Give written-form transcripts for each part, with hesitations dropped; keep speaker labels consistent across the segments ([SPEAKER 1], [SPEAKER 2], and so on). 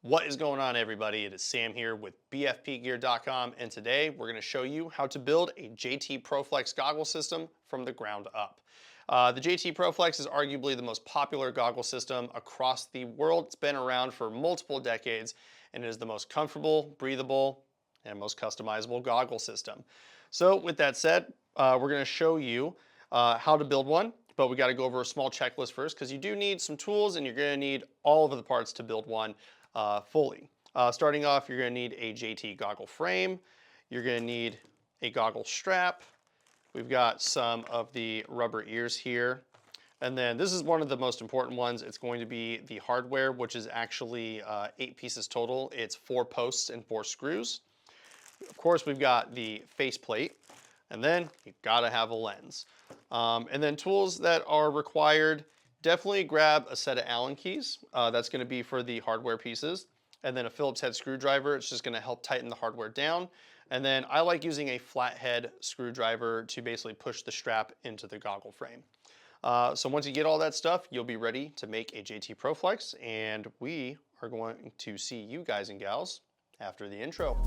[SPEAKER 1] What is going on, everybody? It is Sam here with BFPGear.com, and today we're going to show you how to build a JT ProFlex goggle system from the ground up. The JT ProFlex is arguably the most popular goggle system across the world. It's been around for multiple decades, and it is the most comfortable, breathable, and most customizable goggle system. So with that said, we're going to show you how to build one, but we got to go over a small checklist first because you do need some tools and you're going to need all of the parts to build one fully. Starting off, you're going to need a JT goggle frame. You're going to need a goggle strap. We've got some of the rubber ears here. And then this is one of the most important ones. It's going to be the hardware, which is actually 8 pieces total. It's 4 posts and 4 screws. Of course, we've got the faceplate, and then you've got to have a lens. And then tools that are required, definitely grab a set of Allen keys. That's going to be for the hardware pieces. And then a Phillips head screwdriver. It's just going to help tighten the hardware down. And then I like using a flathead screwdriver to basically push the strap into the goggle frame. So once you get all that stuff, you'll be ready to make a JT ProFlex, and we are going to see you guys and gals after the intro.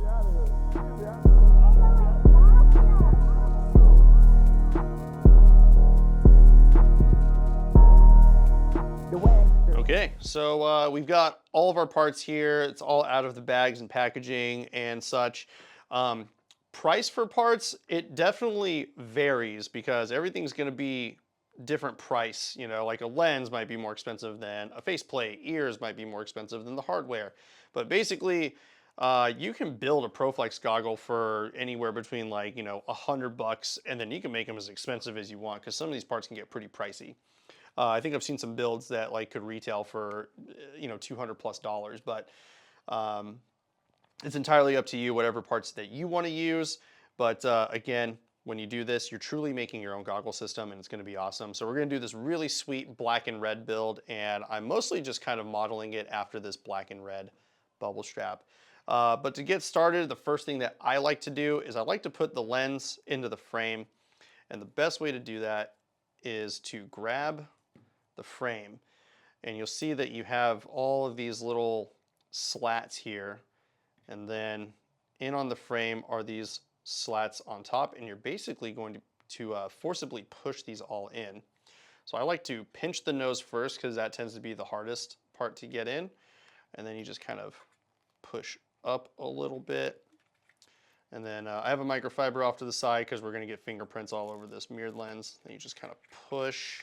[SPEAKER 1] Okay, so we've got all of our parts here. It's all out of the bags and packaging and such. Price for parts, it definitely varies because everything's going to be different price. You know, like a lens might be more expensive than a faceplate. Ears might be more expensive than the hardware. But basically, you can build a ProFlex goggle for anywhere between like, $100, and then you can make them as expensive as you want because some of these parts can get pretty pricey. I think I've seen some builds that like could retail for, $200+, but it's entirely up to you, whatever parts that you want to use. But again, when you do this, you're truly making your own goggle system, and it's going to be awesome. So we're going to do this really sweet black and red build, and I'm mostly just kind of modeling it after this black and red bubble strap. But to get started, the first thing that I like to do is I like to put the lens into the frame, and the best way to do that is to grab the frame, and you'll see that you have all of these little slats here, and then in on the frame are these slats on top, and you're basically going to forcibly push these all in. So I like to pinch the nose first because that tends to be the hardest part to get in, and then you just kind of push up a little bit. And then I have a microfiber off to the side because we're going to get fingerprints all over this mirrored lens. Then you just kind of push,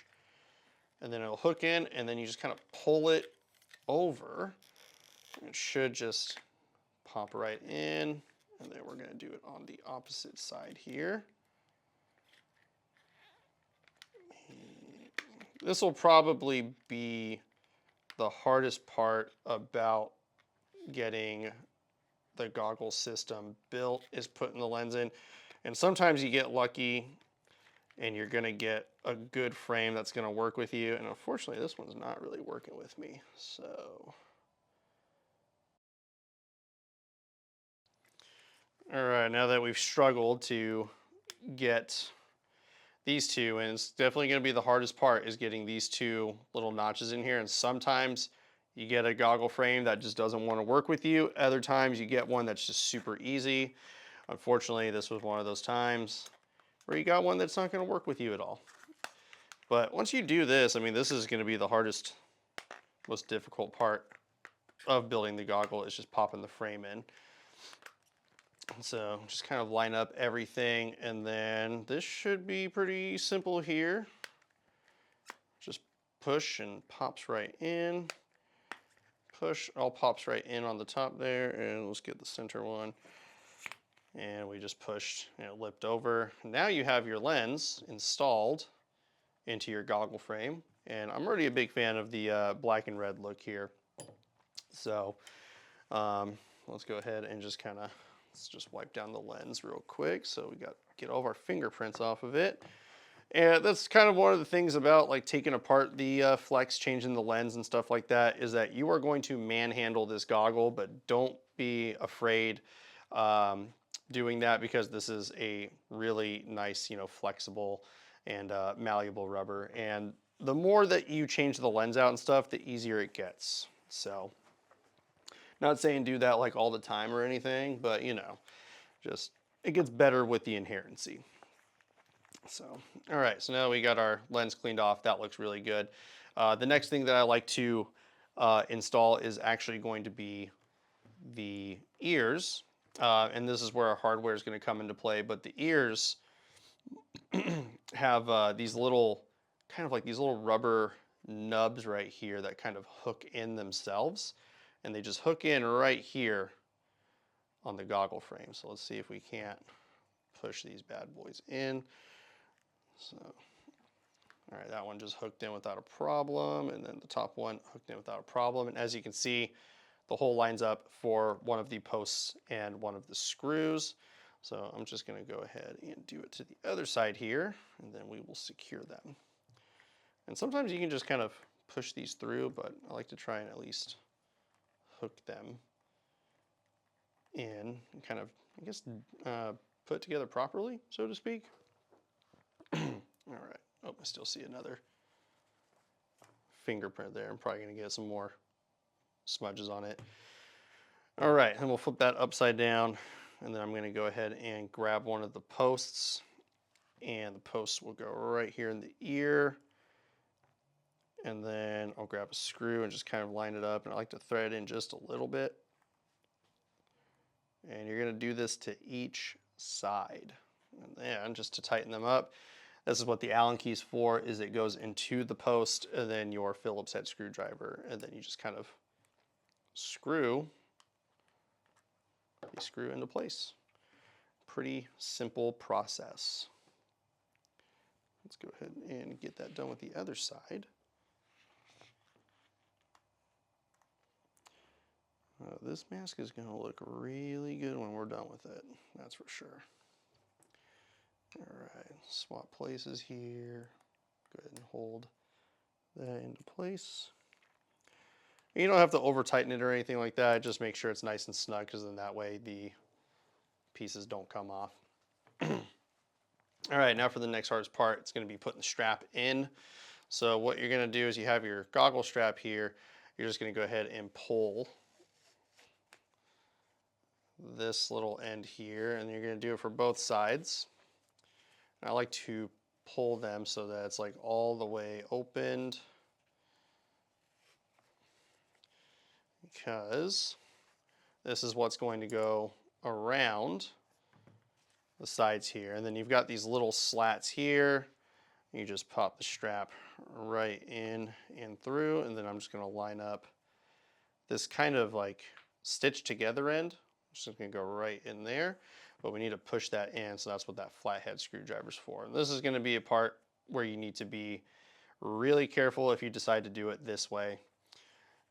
[SPEAKER 1] and then it'll hook in, and then you just kind of pull it over. It should just pop right in, and then we're going to do it on the opposite side here. This will probably be the hardest part about getting the goggle system built, is putting the lens in. And sometimes you get lucky and you're going to get a good frame that's going to work with you. And unfortunately, this one's not really working with me. So, all right, now that we've struggled to get these two, and it's definitely going to be the hardest part, is getting these two little notches in here. And sometimes you get a goggle frame that just doesn't want to work with you. Other times you get one that's just super easy. Unfortunately, this was one of those times where you got one that's not going to work with you at all. But once you do this, I mean, this is going to be the hardest, most difficult part of building the goggle, is just popping the frame in. So just kind of line up everything, and then this should be pretty simple here. Just push and pops right in. Push, all pops right in on the top there, and let's get the center one. And we just pushed, lipped over. Now you have your lens installed into your goggle frame, and I'm already a big fan of the black and red look here. So let's go ahead and just let's just wipe down the lens real quick. So we get all of our fingerprints off of it. And that's kind of one of the things about like taking apart the Flex, changing the lens and stuff like that, is that you are going to manhandle this goggle, but don't be afraid doing that, because this is a really nice, flexible and malleable rubber. And the more that you change the lens out and stuff, the easier it gets. So Not saying do that like all the time or anything, but you know, just it gets better with the inherency. So, all right, so now we got our lens cleaned off. That looks really good. The next thing that I like to install is actually going to be the ears. And this is where our hardware is going to come into play. But the ears have these little, kind of like these little rubber nubs right here that kind of hook in themselves. And they just hook in right here on the goggle frame. So let's see if we can't push these bad boys in. So, all right, that one just hooked in without a problem, and then the top one hooked in without a problem. And as you can see, the hole lines up for one of the posts and one of the screws. So I'm just gonna go ahead and do it to the other side here, and then we will secure them. And sometimes you can just kind of push these through, but I like to try and at least hook them in and kind of, I guess, put together properly, so to speak. All right. Oh, I still see another fingerprint there. I'm probably going to get some more smudges on it. All right, and we'll flip that upside down, and then I'm going to go ahead and grab one of the posts, and the posts will go right here in the ear, and then I'll grab a screw and just kind of line it up, and I like to thread in just a little bit. And you're going to do this to each side, and then just to tighten them up. This is what the Allen key's for, is it goes into the post and then your Phillips head screwdriver, and then you just kind of screw into place. Pretty simple process. Let's go ahead and get that done with the other side. This mask is going to look really good when we're done with it, that's for sure. All right, swap places here. Go ahead and hold that into place. You don't have to over tighten it or anything like that. Just make sure it's nice and snug, because then that way the pieces don't come off. All right, now for the next hardest part, it's going to be putting the strap in. So what you're going to do is you have your goggle strap here. You're just going to go ahead and pull this little end here, and you're going to do it for both sides. I like to pull them so that it's like all the way opened, because this is what's going to go around the sides here. And then you've got these little slats here. You just pop the strap right in and through, and then I'm just going to line up this kind of like stitched together end. I'm just going to go right in there. But we need to push that in, so that's what that flathead screwdriver is for. And this is going to be a part where you need to be really careful if you decide to do it this way.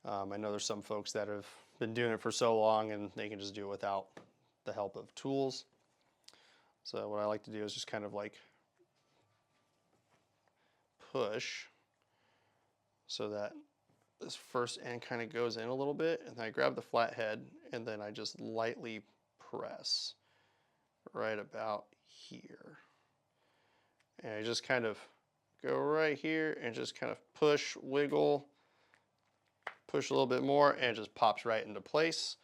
[SPEAKER 1] I know there's some folks that have been doing it for so long and they can just do it without the help of tools. So what I like to do is just kind of like push so that this first end kind of goes in a little bit, and then I grab the flathead and then I just lightly press right about here. And I just kind of go right here and just kind of push, wiggle, push a little bit more, and it just pops right into place.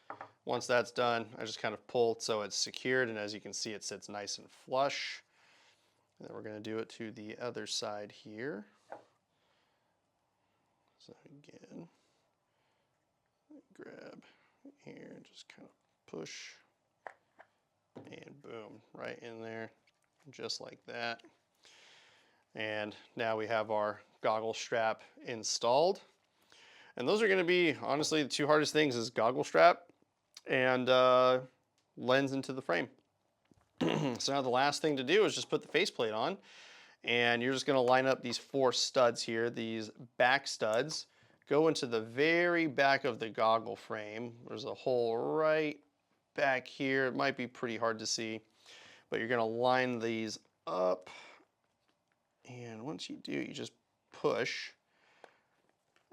[SPEAKER 1] Once that's done, I just kind of pull so it's secured, and as you can see, it sits nice and flush. And then we're going to do it to the other side here. So again, grab here and just kind of push, and boom, right in there, just like that. And now we have our goggle strap installed. And those are going to be, honestly, the two hardest things is goggle strap and lens into the frame. So now the last thing to do is just put the faceplate on, and you're just going to line up these 4 studs here. These back studs go into the very back of the goggle frame. There's a hole right back here. It might be pretty hard to see, but you're going to line these up, and once you do, you just push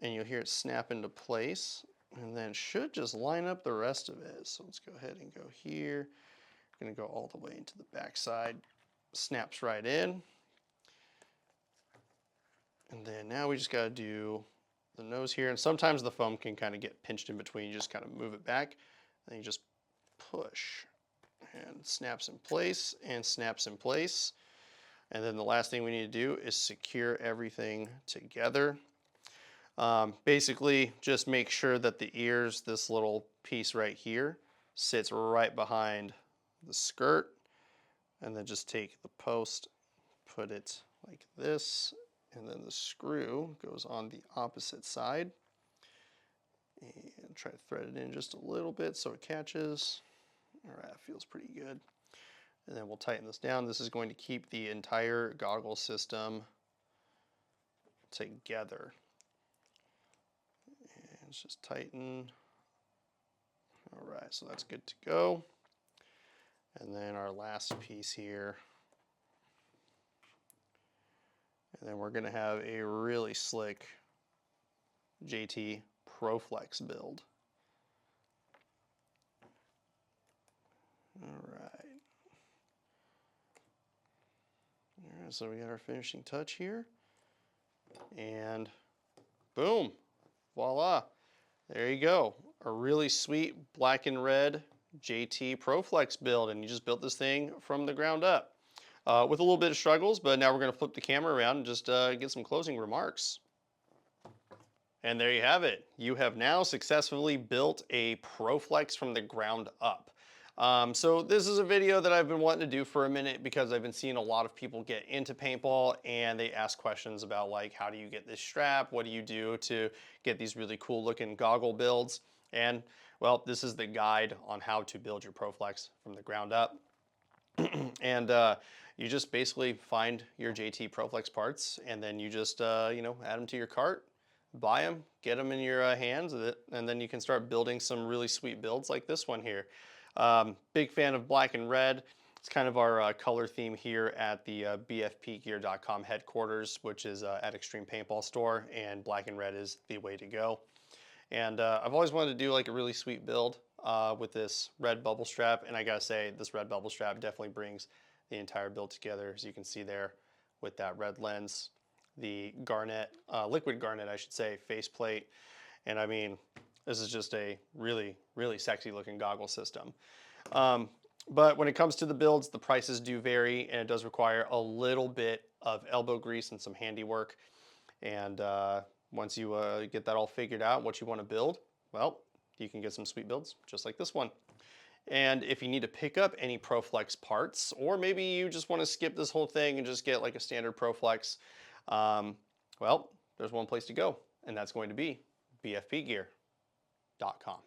[SPEAKER 1] and you'll hear it snap into place, and then it should just line up the rest of it. So let's go ahead and go here. I'm going to go all the way into the back side. Snaps right in. And then now we just got to do the nose here, and sometimes the foam can kind of get pinched in between. You just kind of move it back, and you just push, and snaps in place, and snaps in place. And then the last thing we need to do is secure everything together. Basically, just make sure that the ears, this little piece right here, sits right behind the skirt, and then just take the post, put it like this, and then the screw goes on the opposite side. And try to thread it in just a little bit so it catches. All right, feels pretty good. And then we'll tighten this down. This is going to keep the entire goggle system together. And let's just tighten. All right, so that's good to go. And then our last piece here. And then we're going to have a really slick JT ProFlex build. All right. All right, so we got our finishing touch here. And boom, voila. There you go. A really sweet black and red JT ProFlex build, and you just built this thing from the ground up. With a little bit of struggles, but now we're going to flip the camera around and just get some closing remarks. And there you have it. You have now successfully built a ProFlex from the ground up. So this is a video that I've been wanting to do for a minute because I've been seeing a lot of people get into paintball and they ask questions about like, how do you get this strap? What do you do to get these really cool looking goggle builds? And well, this is the guide on how to build your ProFlex from the ground up. And you just basically find your JT ProFlex parts and then you just, add them to your cart, buy them, get them in your hands, and then you can start building some really sweet builds like this one here. Big fan of black and red. It's kind of our color theme here at the BFPGear.com headquarters, which is at Extreme Paintball Store, and black and red is the way to go. And I've always wanted to do like a really sweet build with this red bubble strap, and I gotta say, this red bubble strap definitely brings the entire build together, as you can see there with that red lens, the garnet, liquid garnet, I should say, faceplate, and I mean, this is just a really, really sexy looking goggle system. But when it comes to the builds, the prices do vary, and it does require a little bit of elbow grease and some handiwork. And once you get that all figured out, what you want to build, well, you can get some sweet builds just like this one. And if you need to pick up any ProFlex parts, or maybe you just want to skip this whole thing and just get like a standard ProFlex, well, there's one place to go, and that's going to be BFPGear.com.